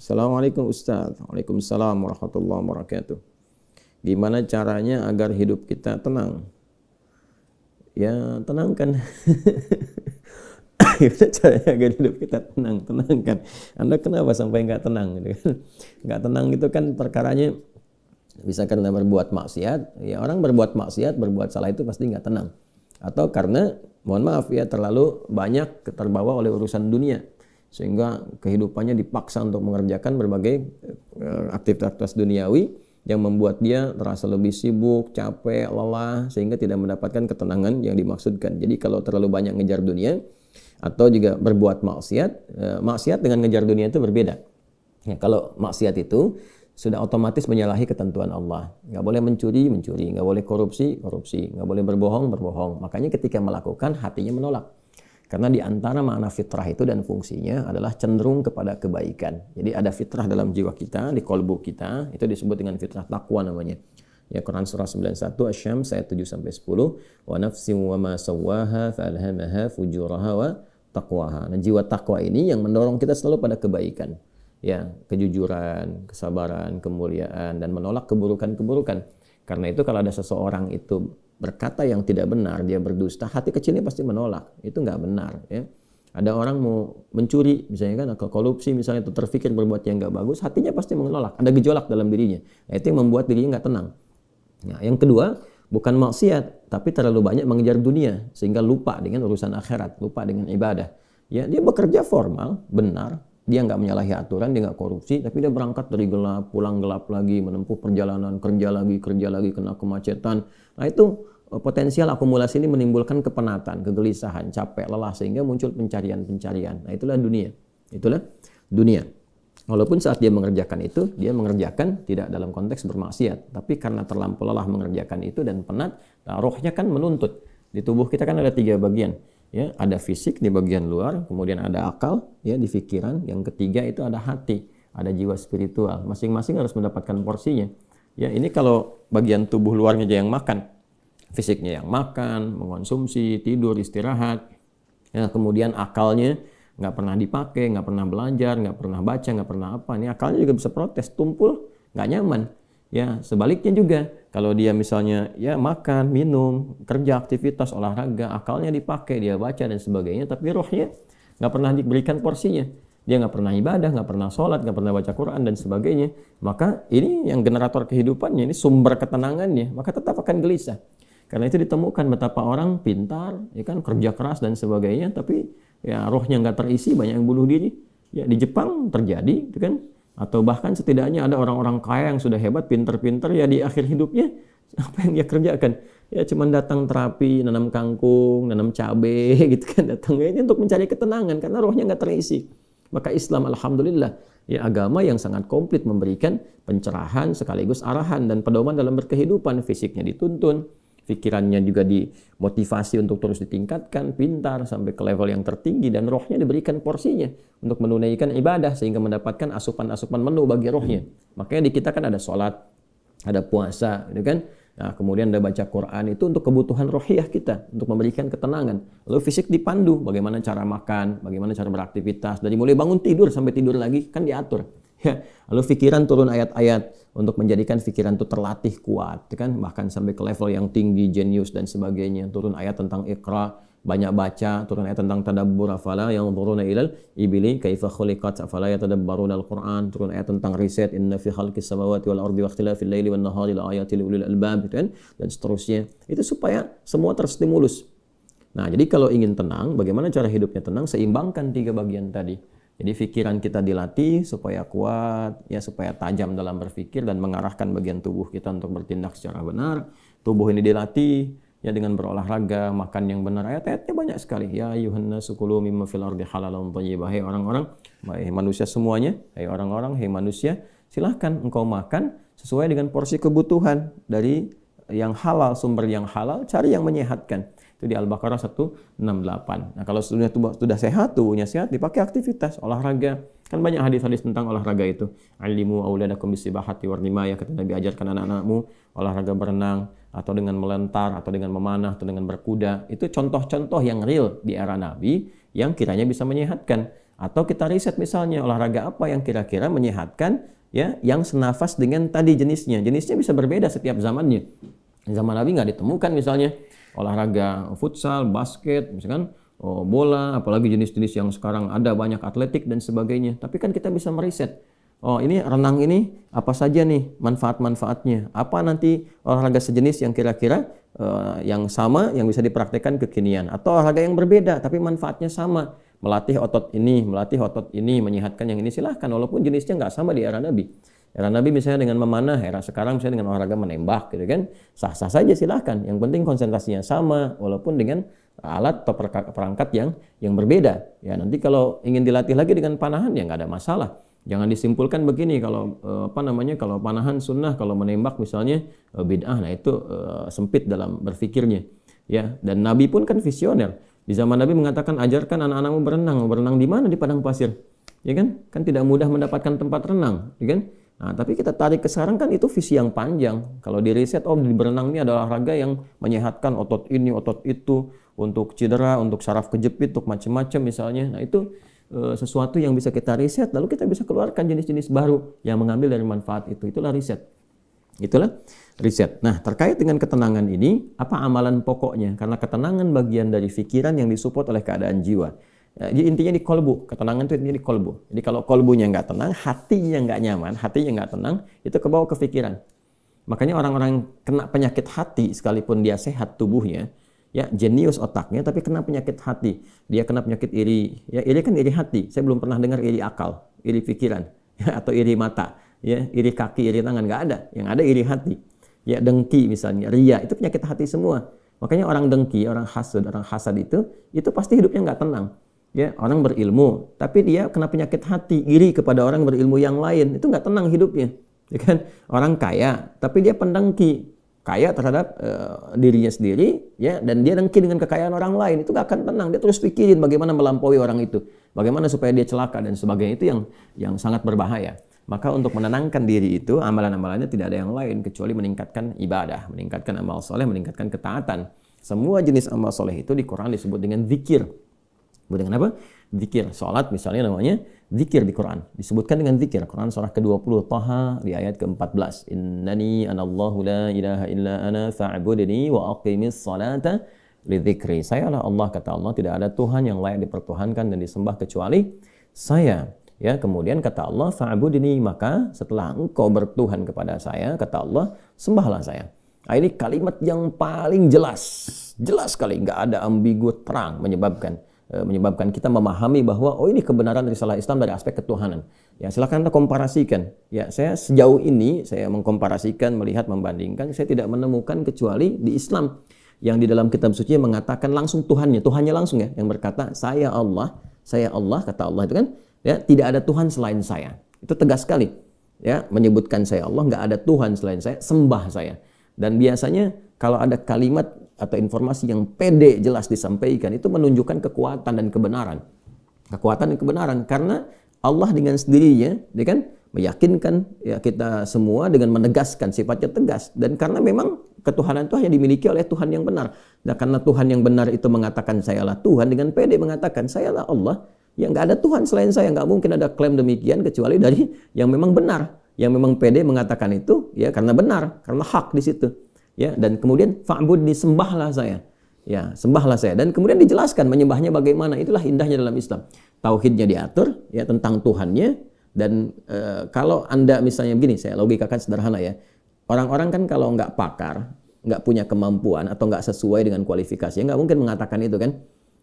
Assalamualaikum Ustaz. Waalaikumsalam warahmatullahi wabarakatuh. Gimana caranya agar hidup kita tenang? Ya, tenangkan. Gimana caranya agar hidup kita tenang? Tenangkan. Anda kenapa sampai nggak tenang? Gitu kan? Nggak tenang itu kan perkaranya bisa karena berbuat maksiat. Ya, orang berbuat maksiat, berbuat salah itu pasti nggak tenang. Atau karena, mohon maaf ya, terlalu banyak terbawa oleh urusan dunia. Sehingga kehidupannya dipaksa untuk mengerjakan berbagai aktivitas duniawi yang membuat dia terasa lebih sibuk, capek, lelah, sehingga tidak mendapatkan ketenangan yang dimaksudkan. Jadi kalau terlalu banyak ngejar dunia atau juga berbuat maksiat, maksiat dengan ngejar dunia itu berbeda. Ya, kalau maksiat itu sudah otomatis menyalahi ketentuan Allah. Nggak boleh mencuri, nggak boleh korupsi, nggak boleh berbohong. Makanya ketika melakukan, hatinya menolak. Karena di antara makna fitrah itu dan fungsinya adalah cenderung kepada kebaikan. Jadi ada fitrah dalam jiwa kita, di kolbu kita, itu disebut dengan fitrah taqwa namanya. Ya, Quran surah 91 Asy-Syams ayat 7-10, wa nafsin wa ma sawwaha fa'alhamaha fujuraha wa taqwaha. Nah, jiwa takwa ini yang mendorong kita selalu pada kebaikan. Ya, kejujuran, kesabaran, kemuliaan, dan menolak keburukan-keburukan. Karena itu kalau ada seseorang itu berkata yang tidak benar, dia berdusta, hati kecilnya pasti menolak. Itu nggak benar. Ya. Ada orang mau mencuri, misalnya kan, atau korupsi, misalnya itu terfikir berbuat yang nggak bagus, hatinya pasti menolak. Ada gejolak dalam dirinya. Nah, itu yang membuat dirinya nggak tenang. Nah, yang kedua, bukan maksiat, tapi terlalu banyak mengejar dunia, sehingga lupa dengan urusan akhirat, lupa dengan ibadah. Ya, dia bekerja formal, benar, dia nggak menyalahi aturan, dia nggak korupsi, tapi dia berangkat dari gelap, pulang gelap lagi, menempuh perjalanan, kerja lagi, kena kemacetan. Nah, itu potensial akumulasi ini menimbulkan kepenatan, kegelisahan, capek, lelah, sehingga muncul pencarian. Nah, itulah dunia. Itulah dunia. Walaupun saat dia mengerjakan itu, dia mengerjakan tidak dalam konteks bermaksiat, tapi karena terlampau lelah mengerjakan itu dan penat, nah, rohnya kan menuntut. Di tubuh kita kan ada 3 bagian. Ya, ada fisik di bagian luar, kemudian ada akal ya di pikiran, yang ketiga itu ada hati, ada jiwa spiritual. Masing-masing harus mendapatkan porsinya. Ya, ini kalau bagian tubuh luarnya aja yang makan, fisiknya yang makan, mengonsumsi, tidur, istirahat. Ya, kemudian akalnya nggak pernah dipakai, nggak pernah belajar, nggak pernah baca, nggak pernah apa. Ini akalnya juga bisa protes, tumpul, nggak nyaman. Ya, sebaliknya juga, kalau dia misalnya ya makan, minum, kerja, aktivitas, olahraga, akalnya dipakai, dia baca dan sebagainya, tapi rohnya nggak pernah diberikan porsinya. Dia nggak pernah ibadah, nggak pernah sholat, nggak pernah baca Quran dan sebagainya. Maka ini yang generator kehidupannya, ini sumber ketenangannya, maka tetap akan gelisah. Karena itu ditemukan betapa orang pintar, ya kan, kerja keras dan sebagainya, tapi ya rohnya nggak terisi, banyak yang bunuh diri. Ya, di Jepang terjadi, itu kan. Atau bahkan setidaknya ada orang-orang kaya yang sudah hebat, pinter-pinter, ya di akhir hidupnya apa yang dia kerjakan? Ya cuman datang terapi, nanam kangkung, nanam cabai gitu kan, datangnya ini untuk mencari ketenangan karena rohnya nggak terisi. Maka Islam alhamdulillah ya agama yang sangat komplit, memberikan pencerahan sekaligus arahan dan pedoman dalam berkehidupan. Fisiknya dituntun, pikirannya juga dimotivasi untuk terus ditingkatkan, pintar sampai ke level yang tertinggi, dan rohnya diberikan porsinya untuk menunaikan ibadah sehingga mendapatkan asupan-asupan menu bagi rohnya. Makanya di kita kan ada sholat, ada puasa, gitu kan? Nah, kemudian ada baca Quran, itu untuk kebutuhan rohiyah kita, untuk memberikan ketenangan. Lalu fisik dipandu, bagaimana cara makan, bagaimana cara beraktivitas, dari mulai bangun tidur sampai tidur lagi kan diatur. Ya, lalu pikiran turun ayat-ayat untuk menjadikan pikiran itu terlatih kuat, kan, bahkan sampai ke level yang tinggi, jenius dan sebagainya. Turun ayat tentang Iqra, banyak baca, turun ayat tentang tadabbur, afala yanzuruna ilal ibili kaifa khuliqat afala yatadabbaruna al-Qur'an, turun ayat tentang riset, inna fi khalqis samawati wal ardi wa ikhtilafil laili wan nahari la ayatil ulil albab, kan, dan seterusnya. Itu supaya semua terstimulus. Nah, jadi kalau ingin tenang, bagaimana cara hidupnya tenang? Seimbangkan 3 bagian tadi. Jadi pikiran kita dilatih supaya kuat, ya supaya tajam dalam berpikir dan mengarahkan bagian tubuh kita untuk bertindak secara benar. Tubuh ini dilatih ya dengan berolahraga, makan yang benar. Ayat-ayatnya banyak sekali. Ya ayyuhan nasu kulu mimma fil ardi halalan thayyibah. Hai orang-orang, hai manusia semuanya, hai orang-orang, hai manusia, silahkan engkau makan sesuai dengan porsi kebutuhan dari yang halal, sumber yang halal, cari yang menyehatkan. Itu di Al-Baqarah 168. Nah, kalau sudah sehat, tubuhnya sehat, dipakai aktivitas, olahraga. Kan banyak hadis-hadis tentang olahraga itu. Alimu auladakum bisibahati warrimaya, kata Nabi, ajarkan anak-anakmu olahraga berenang, atau dengan melentar, atau dengan memanah, atau dengan berkuda. Itu contoh-contoh yang real di era Nabi yang kiranya bisa menyehatkan. Atau kita riset misalnya olahraga apa yang kira-kira menyehatkan, ya, yang senafas dengan tadi jenisnya. Jenisnya bisa berbeda setiap zamannya. Zaman Nabi nggak ditemukan misalnya olahraga futsal, basket, misalkan bola, apalagi jenis-jenis yang sekarang ada banyak atletik dan sebagainya. Tapi kan kita bisa meriset. Oh, ini renang ini apa saja nih manfaat-manfaatnya? Apa nanti olahraga sejenis yang kira-kira yang sama yang bisa dipraktekkan kekinian, atau olahraga yang berbeda tapi manfaatnya sama, melatih otot ini, menyehatkan yang ini, silahkan walaupun jenisnya nggak sama di era Nabi. Era Nabi misalnya dengan memanah, era sekarang misalnya dengan olahraga menembak gitu kan, sah-sah saja silahkan. Yang penting konsentrasinya sama walaupun dengan alat atau perangkat yang berbeda. Ya nanti kalau ingin dilatih lagi dengan panahan ya nggak ada masalah. Jangan disimpulkan begini kalau kalau panahan sunnah, kalau menembak misalnya bid'ah. Nah itu sempit dalam berpikirnya. Ya, dan Nabi pun kan visioner. Di zaman Nabi mengatakan ajarkan anak-anakmu berenang. Berenang di mana? Di padang pasir. Ya kan? Kan tidak mudah mendapatkan tempat renang, ya kan? Nah, tapi kita tarik ke sekarang kan itu visi yang panjang. Kalau di riset, di berenang ini adalah olahraga yang menyehatkan otot ini, otot itu, untuk cedera, untuk saraf kejepit, untuk macam-macam misalnya. Nah, itu sesuatu yang bisa kita riset, lalu kita bisa keluarkan jenis-jenis baru yang mengambil dari manfaat itu. Itulah riset. Itulah riset. Nah, terkait dengan ketenangan ini, apa amalan pokoknya? Karena ketenangan bagian dari pikiran yang disupport oleh keadaan jiwa. Jadi intinya di kolbu, ketenangan itu intinya di kolbu. Jadi kalau kolbunya nggak tenang, hatinya nggak nyaman, hatinya nggak tenang, itu kebawa ke pikiran. Makanya orang-orang kena penyakit hati, sekalipun dia sehat tubuhnya, ya jenius otaknya, tapi kena penyakit hati. Dia kena penyakit iri. Ya iri kan iri hati. Saya belum pernah dengar iri akal, iri pikiran, ya, atau iri mata, ya iri kaki, iri tangan, nggak ada. Yang ada iri hati. Ya dengki misalnya, ria, itu penyakit hati semua. Makanya orang dengki, orang hasad itu pasti hidupnya nggak tenang. Ya, orang berilmu, tapi dia kena penyakit hati, iri kepada orang berilmu yang lain, itu nggak tenang hidupnya. Ya kan? Orang kaya, tapi dia pendengki, kaya terhadap dirinya sendiri, ya, dan dia dengki dengan kekayaan orang lain, itu nggak akan tenang. Dia terus pikirin bagaimana melampaui orang itu, bagaimana supaya dia celaka dan sebagainya. Itu yang sangat berbahaya. Maka untuk menenangkan diri itu, amalan-amalannya tidak ada yang lain kecuali meningkatkan ibadah, meningkatkan amal soleh, meningkatkan ketaatan. Semua jenis amal soleh itu di Quran disebut dengan zikir. Dengan apa? Zikir. Salat misalnya namanya zikir di Quran. Disebutkan dengan zikir. Quran surah ke-20 Taha di ayat ke-14. Innani anallahu la ilaha illa ana fa'budni wa aqimis salata lidzikri. Sayalah Allah, kata Allah, tidak ada Tuhan yang layak dipertuhankan dan disembah kecuali saya. Ya, kemudian kata Allah fa'budni, maka setelah engkau bertuhan kepada saya, kata Allah, sembahlah saya. Nah, ini kalimat yang paling jelas. Jelas sekali, enggak ada ambigu, terang, menyebabkan kita memahami bahwa ini kebenaran risalah Islam dari aspek ketuhanan. Ya, silakan Anda komparasikan. Ya, saya sejauh ini saya mengkomparasikan, melihat, membandingkan, saya tidak menemukan kecuali di Islam yang di dalam kitab suci mengatakan langsung Tuhannya langsung, ya, yang berkata saya Allah, kata Allah itu kan, ya, tidak ada Tuhan selain saya. Itu tegas sekali. Ya, menyebutkan saya Allah, nggak ada Tuhan selain saya, sembah saya. Dan biasanya kalau ada kalimat atau informasi yang pede jelas disampaikan, itu menunjukkan kekuatan dan kebenaran. Kekuatan dan kebenaran karena Allah dengan sendirinya, dia kan meyakinkan ya kita semua dengan menegaskan sifatnya tegas, dan karena memang ketuhanan itu hanya dimiliki oleh Tuhan yang benar. Nah, karena Tuhan yang benar itu mengatakan sayalah Tuhan, dengan pede mengatakan sayalah Allah, ya nggak ada Tuhan selain saya. Nggak mungkin ada klaim demikian kecuali dari yang memang benar, yang memang pede mengatakan itu, ya karena benar, karena hak di situ. Ya, dan kemudian fa'budni, sembahlah saya. Ya, sembahlah saya. Dan kemudian dijelaskan menyembahnya bagaimana. Itulah indahnya dalam Islam. Tauhidnya diatur, ya, tentang Tuhannya. Dan kalau Anda misalnya begini, saya logikakan sederhana ya. Orang-orang kan kalau nggak pakar, nggak punya kemampuan atau nggak sesuai dengan kualifikasi, nggak mungkin mengatakan itu kan.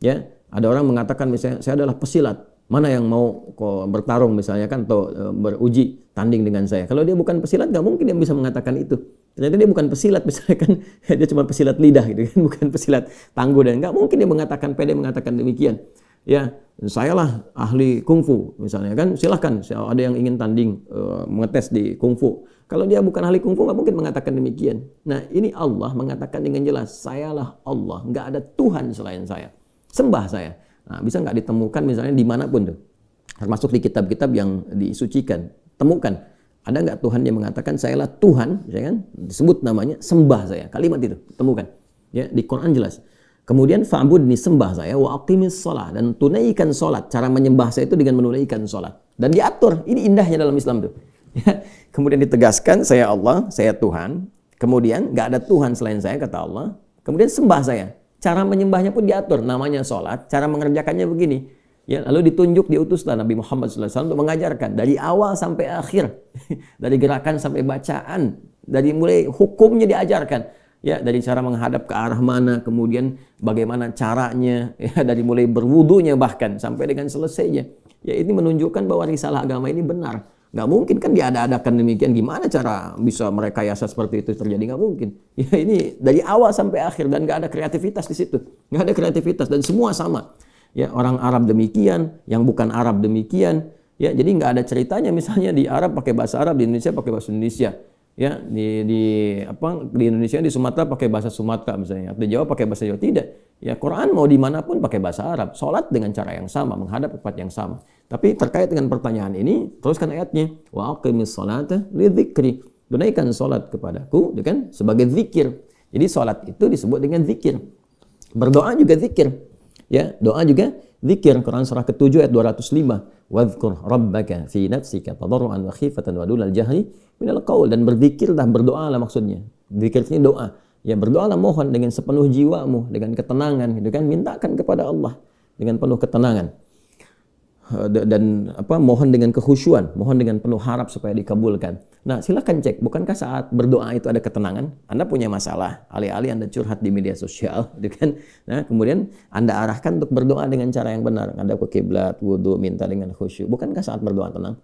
Ya, ada orang mengatakan misalnya saya adalah pesilat. Mana yang mau bertarung misalnya kan, atau beruji tanding dengan saya. Kalau dia bukan pesilat, nggak mungkin dia bisa mengatakan itu. Ternyata dia bukan pesilat misalnya kan, dia cuma pesilat lidah gitu kan, bukan pesilat tangguh, dan nggak mungkin dia mengatakan, pede mengatakan demikian. Ya, sayalah ahli kungfu misalnya kan, silahkan ada yang ingin tanding mengetes di kungfu. Kalau dia bukan ahli kungfu nggak mungkin mengatakan demikian. Nah, ini Allah mengatakan dengan jelas, sayalah Allah, nggak ada Tuhan selain saya, sembah saya. Nah, bisa nggak ditemukan misalnya dimanapun tuh, termasuk di kitab-kitab yang disucikan, temukan. Ada nggak Tuhan yang mengatakan sayalah Tuhan, ya kan? Disebut namanya, sembah saya. Kalimat itu temukan. Ya, di Quran jelas. Kemudian fa'budni, sembah saya, wa aqimis shalah, dan tunaikan salat. Cara menyembah saya itu dengan menunaikan salat. Dan diatur. Ini indahnya dalam Islam tuh. Kemudian ditegaskan, saya Allah, saya Tuhan. Kemudian nggak ada Tuhan selain saya, kata Allah. Kemudian sembah saya. Cara menyembahnya pun diatur. Namanya salat. Cara mengerjakannya begini. Ya, lalu ditunjuk, diutuslah Nabi Muhammad SAW untuk mengajarkan dari awal sampai akhir, dari gerakan sampai bacaan, dari mulai hukumnya diajarkan, ya, dari cara menghadap ke arah mana, kemudian bagaimana caranya, ya, dari mulai berwudunya bahkan sampai dengan selesainya. Ya, ini menunjukkan bahwa risalah agama ini benar. Nggak mungkin kan diada-adakan demikian. Gimana cara bisa merekayasa seperti itu terjadi? Nggak mungkin. Ya, ini dari awal sampai akhir dan nggak ada kreativitas di situ. Nggak ada kreativitas dan semua sama. Ya, orang Arab demikian, yang bukan Arab demikian. Ya, jadi nggak ada ceritanya misalnya di Arab pakai bahasa Arab, di Indonesia pakai bahasa Indonesia. Ya, di Indonesia, di Sumatera pakai bahasa Sumatera misalnya, atau di Jawa pakai bahasa Jawa. Tidak. Ya, Quran mau dimanapun pakai bahasa Arab. Salat dengan cara yang sama, menghadap tempat yang sama. Tapi terkait dengan pertanyaan ini, teruskan ayatnya. Wa aqimis sholata lidzikri. Tunaikan salat kepadaku, kan, sebagai zikir. Jadi salat itu disebut dengan zikir. Berdoa juga zikir. Ya, doa juga zikir. Quran surah ke-7 ayat 205. Wadhkur rabbaka fi nafsika tadarruan wa khifatan wa dunal jahri minal qaul, dan berzikirlah, berdoalah maksudnya. Zikir ini doa. Ya, berdoalah, mohon dengan sepenuh jiwamu, dengan ketenangan, gitu kan, mintakan kepada Allah dengan penuh ketenangan. Dan mohon dengan kekhusyuan, mohon dengan penuh harap supaya dikabulkan. Nah, silakan cek, bukankah saat berdoa itu ada ketenangan? Anda punya masalah, alih-alih Anda curhat di media sosial, gitu kan? Nah, kemudian Anda arahkan untuk berdoa dengan cara yang benar, Anda ke kiblat, wudu, minta dengan khusyuk. Bukankah saat berdoa tenang?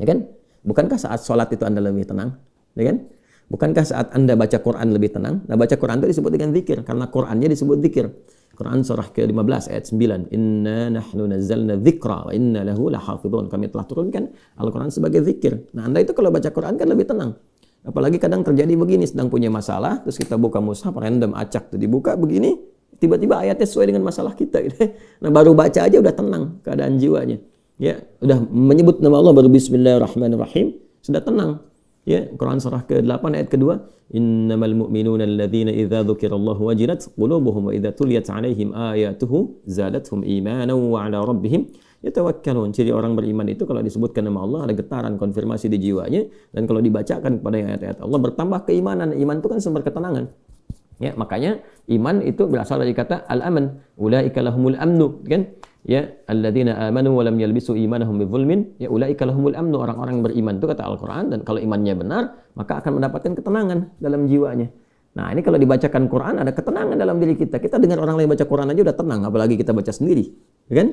Ya kan? Bukankah saat sholat itu Anda lebih tenang? Ya kan? Bukankah saat Anda baca Quran lebih tenang? Nah, baca Quran itu disebut dengan zikir, karena Qurannya disebut zikir. Quran surah ke-15 ayat 9. Inna nahnu nazzalna dzikra wa inna lahu lahafidhun. Kami telah turunkan Al-Quran sebagai zikir. Nah, Anda itu kalau baca Quran kan lebih tenang. Apalagi kadang terjadi begini, sedang punya masalah, terus kita buka mushaf, random acak tuh dibuka begini, tiba-tiba ayatnya sesuai dengan masalah kita. Gitu. Nah, baru baca aja udah tenang keadaan jiwanya. Ya, udah menyebut nama Allah baru bismillahirrahmanirrahim, sudah tenang. Ya, Quran surah ke-8 ayat kedua, innamal mu'minuna alladzina idza dzukirallahu wajilat qulubuhum wa idza tuliyat 'alaihim ayatuhu zadatuhum imanan wa 'ala rabbihim yatawakkalun. Ciri orang beriman itu kalau disebutkan nama Allah ada getaran konfirmasi di jiwanya, dan kalau dibacakan kepada ayat-ayat Allah bertambah keimanan. Iman itu kan sumber ketenangan. Ya, makanya iman itu berasal dari kata al-aman. Ulaika lahumul amnu, kan? Ya, alladzina amanu wa lam yalbisu imanahum bidzulmin, ya ulaika lahumul amnu, orang-orang beriman itu kata Al-Qur'an, dan kalau imannya benar, maka akan mendapatkan ketenangan dalam jiwanya. Nah, ini kalau dibacakan Quran ada ketenangan dalam diri kita. Kita dengar orang lain baca Quran aja udah tenang, apalagi kita baca sendiri, ya kan?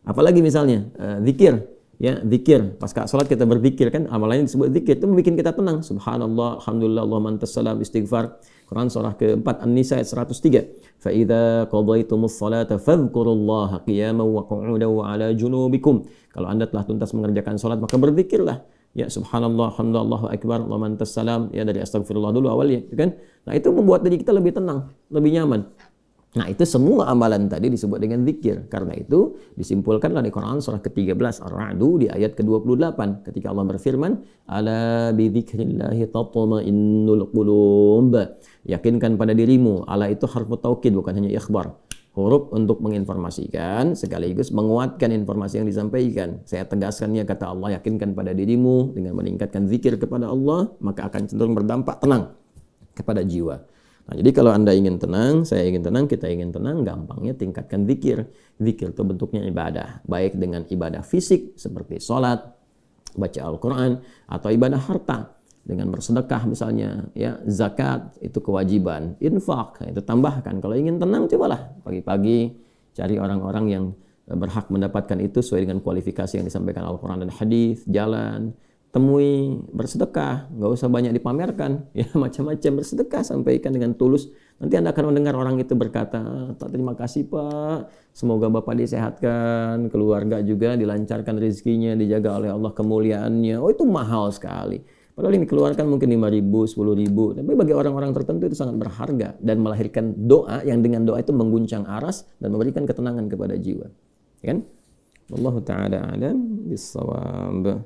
Apalagi misalnya zikir. Ya, zikir. Pas salat kita berzikir, kan amalannya disebut zikir, itu bikin kita tenang. Subhanallah, alhamdulillah, Allahumma antas salam, istighfar. Quran surah ke-4 An-Nisa ayat 103. Fa idza qadaytumus salata fadhkurullaha qiyaman wa qu'udan wa 'ala junubikum. Kalau Anda telah tuntas mengerjakan salat, maka berzikirlah. Ya, subhanallah, alhamdulillah, Allahu akbar, Allahumma antas salam, ya dari astagfirullah dulu awalnya, kan? Nah, itu membuat diri kita lebih tenang, lebih nyaman. Nah, itu semua amalan tadi disebut dengan zikir. Karena itu disimpulkanlah di Quran surah ke-13 Ar-Ra'd di ayat ke-28 ketika Allah berfirman, ala bi dzikrillahi tatma'innul qulub. Yakinkan pada dirimu. Ala itu harfu taukid, bukan hanya ikhbar. Huruf untuk menginformasikan sekaligus menguatkan informasi yang disampaikan. Saya tegaskannya, kata Allah, yakinkan pada dirimu dengan meningkatkan zikir kepada Allah, maka akan cenderung berdampak tenang kepada jiwa. Nah, jadi kalau Anda ingin tenang, saya ingin tenang, kita ingin tenang, gampangnya tingkatkan zikir. Zikir itu bentuknya ibadah, baik dengan ibadah fisik seperti sholat, baca Al-Quran, atau ibadah harta dengan bersedekah misalnya, ya, zakat itu kewajiban, infak itu tambahkan. Kalau ingin tenang, cobalah pagi-pagi cari orang-orang yang berhak mendapatkan itu sesuai dengan kualifikasi yang disampaikan Al-Quran dan hadis, jalan, temui, bersedekah, nggak usah banyak dipamerkan, ya, macam-macam bersedekah, sampaikan dengan tulus. Nanti Anda akan mendengar orang itu berkata, terima kasih Pak, semoga Bapak disehatkan, keluarga juga dilancarkan rezekinya, dijaga oleh Allah kemuliaannya. Oh, itu mahal sekali. Padahal ini dikeluarkan mungkin 5.000, 10.000, tapi bagi orang-orang tertentu itu sangat berharga dan melahirkan doa yang dengan doa itu mengguncang aras dan memberikan ketenangan kepada jiwa. Kan? Wallahu ta'ala a'lam bis-shawab.